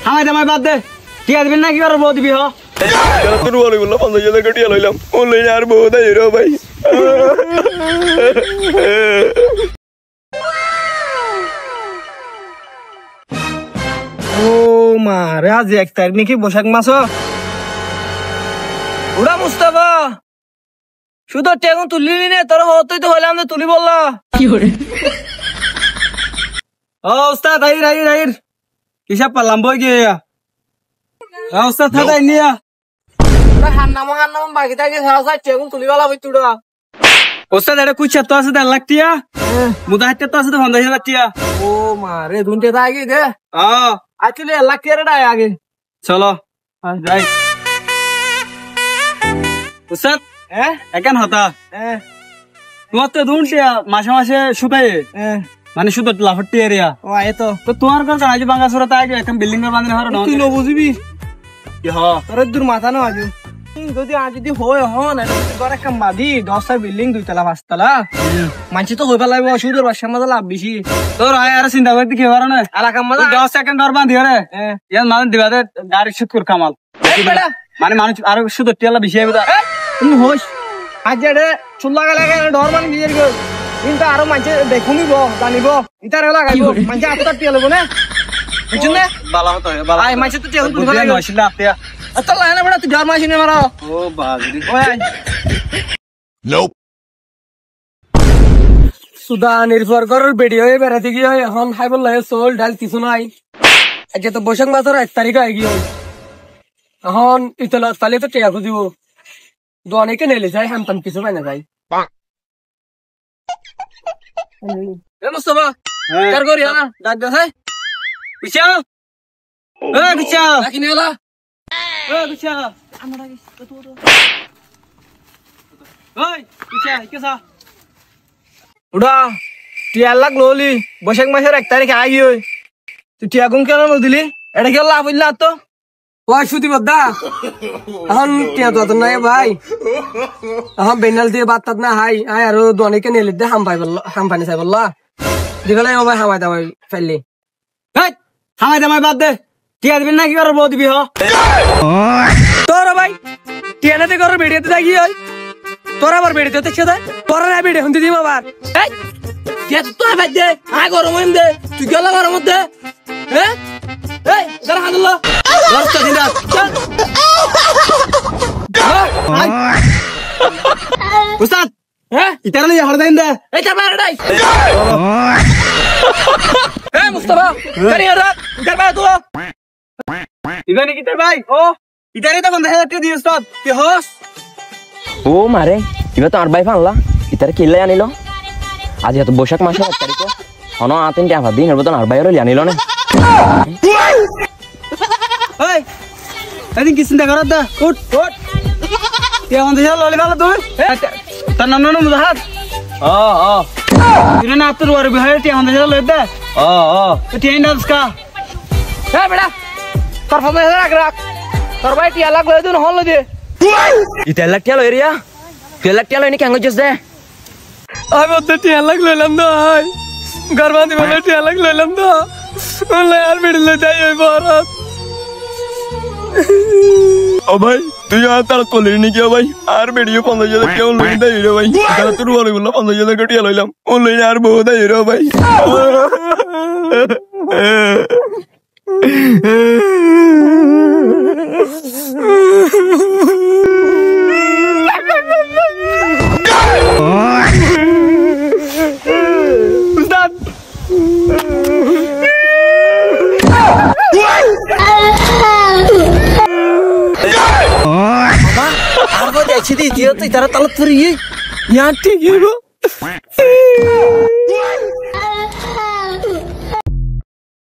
হামাই দামাই বাদ দে টিয়া দিবি না কি আর বউ দিবি হ তোর বলে বললো 50,000 টাকা টিয়া লইলাম অনলাইন আর বউ দেয় রে ভাই ও মা রে আজ 1 তারিখ নাকি বৈশাখ মাস ওরা মুস্তাফা শুধু টেগুন তুলিলি নে তোর হতই তো হইলাম না তুলি বললা কি করে ও উস্তাদ আইর আইর আইর হিসাব পারলাম বই গিয়া উস্তাদ থাকাই নিয়া হান্নাম বাকি থাকে সারা সাইড টেগুন তুলি বলা বই তুড়া উস্তাদ এটা কুইছা তো আছে 1 লাখ টিয়া মুদা হাতে তো আছে 50,000 টিয়া ও মা রে দুনতে দা আগে দে আইলে 1 লাখ টিয়া রে আগে চলো যাই উস্তাদ এখন হতা তোমার তো দুনটিয়া মাসে মাসে সুতাই মানে শুধু লাফটি এরিয়া ও আয় তো তোমার কাছে আজ বাঙ্গাসুরা তাই এখন বিল্ডিং এর বাঁধনে হরে তুই ন বুঝবি কি হ তোর দূর মাথা না আজ যদি আজ যদি হয় হন তোর একটা মাদি 10টা বিল্ডিং 2 তলা 5 তলা মানছি তো হইবা লাগবে অসুবিধার বাসা মজা লাভ বেশি তোর আয় আর চিন্তা করতে কি পারো না এলাকা মজা 10 সেকেন্ড ধর বাঁধি রে ইয়ার মানে দিবা দে গাড়ি শুট কর কামাল মানে মানুষ আর শুধু টিয়ালা বেশি হবে তুমি হোস আজ রে চুল লাগা ডর মানে বিয়ের গো কিন্তু আরো মাঝে দেখুনিব জানিব ইতার লাগাইব মাঝে আপনার টিয়া লব না বুঝছেন না বালা হতো বালা আই মাঝে তো টিয়া তুই লাগা নছিল আপতিয়া আচ্ছা লাইনা বড় তুই ডর মাসিনে মারো ও বাজরি ওই নোপ সুদা নির্ভর করার ভিডিও এ বেরাতে গিয়ে এখন হাইবল লাগে সোল ডাল কিছু নাই আজ তো বৈশাখ মাসের 1 তারিখ আই গিয়ে এখন ইতলা তালে তো টিয়া খুঁজিব দোয়ানিকে নেলে যাই হামতাম কিছু পাই না যাই এ মুস্তাফা কার করি না ডাক দে ভাই পিছা পিছা নাকি নেলা পিছা আমরা তো ওই পিছা কেসা উড়া টিয়া লাগ ললি বৈশাখ মাসের 1 তারিখে আই হই তুই টিয়া গুম কেন দিলি এটা কি লাভ হইলা তো ওই সুতি বদ্দা এখন টিয়া তো নাই ভাই এখন বেনাল দিয়ে বাত না হাই আয় আর দোয়ানিকে নেলে দে হাম পানি চাই বললা দিগলে ভাই হামাই দামাই ফেললি হামাই দামাই বাদ দে টিয়া দিবি না কি আর বউ দিবি হ তোর ভাই টিয়া নাতে করার বেড়িতে থাকি হয় তোর আবার বেড়িতে দেখছে দেয় তোর না বেড়ে হুন্দি দিব আবার টিয়া তো ভাই দে আয় গরম হইম দে তুই গেল গরম দে হ্যাঁ এই দাঁড়া হাদুল্লাহ রাস্তা দিনা উস্তাদ হ্যাঁ ইতারা লিয়ে হাড় দেন দে এই চা মার ডাই এই মুস্তাফা গাড়ি হাড় ইতার ভাই তো ইদানি কিতার ভাই ও ইতারে তো 50,000 টাকা দিও উস্তাদ কি হস ও মারে ইবা তো আর ভাই ফানলা ইতারে কিলে আনিলো আজ এত বৈশাখ মাসের 1 তারিখ হনো আতেন টা ভাদিন এর বদন আর ভাই হলো আনিলো না এই এদিন কি চিন্তা করত দা উঠ উঠ টিয়া 50,000 ললি ভালো তুই তার নাম নাম মুজাহাদ তুই না তোর ওর বিহারে টিয়া 50,000 লই দে টিয়া ইন্ডাস কা হ্যাঁ বেটা তোর 50,000 রাখ তোর ভাই টিয়া লাগ লই দিন হল দে ইতা লাখ টিয়া লই রিয়া 2 লাখ টিয়া লই নি কেন গজস দে আমি ওতে টিয়া লাগ লইলাম না হাই গরবাদি বলে টিয়া লাগ লইলাম না ওলে আর বেড়ে লই যাই ওই বরাত ও ভাই তুই আর তার তোলে নি কি ভাই আর ভিডিও 50,000 টাকা অনলাইন দেয় রে ভাই তারা তোর বলে বললো 50,000 টাকা টিয়া লইলাম অনলাইন আর বউ দেয় রে ভাই উস্তাদ আরো দেখছি দিও তুই তারা তালা ধরি ইয়ার ঠিক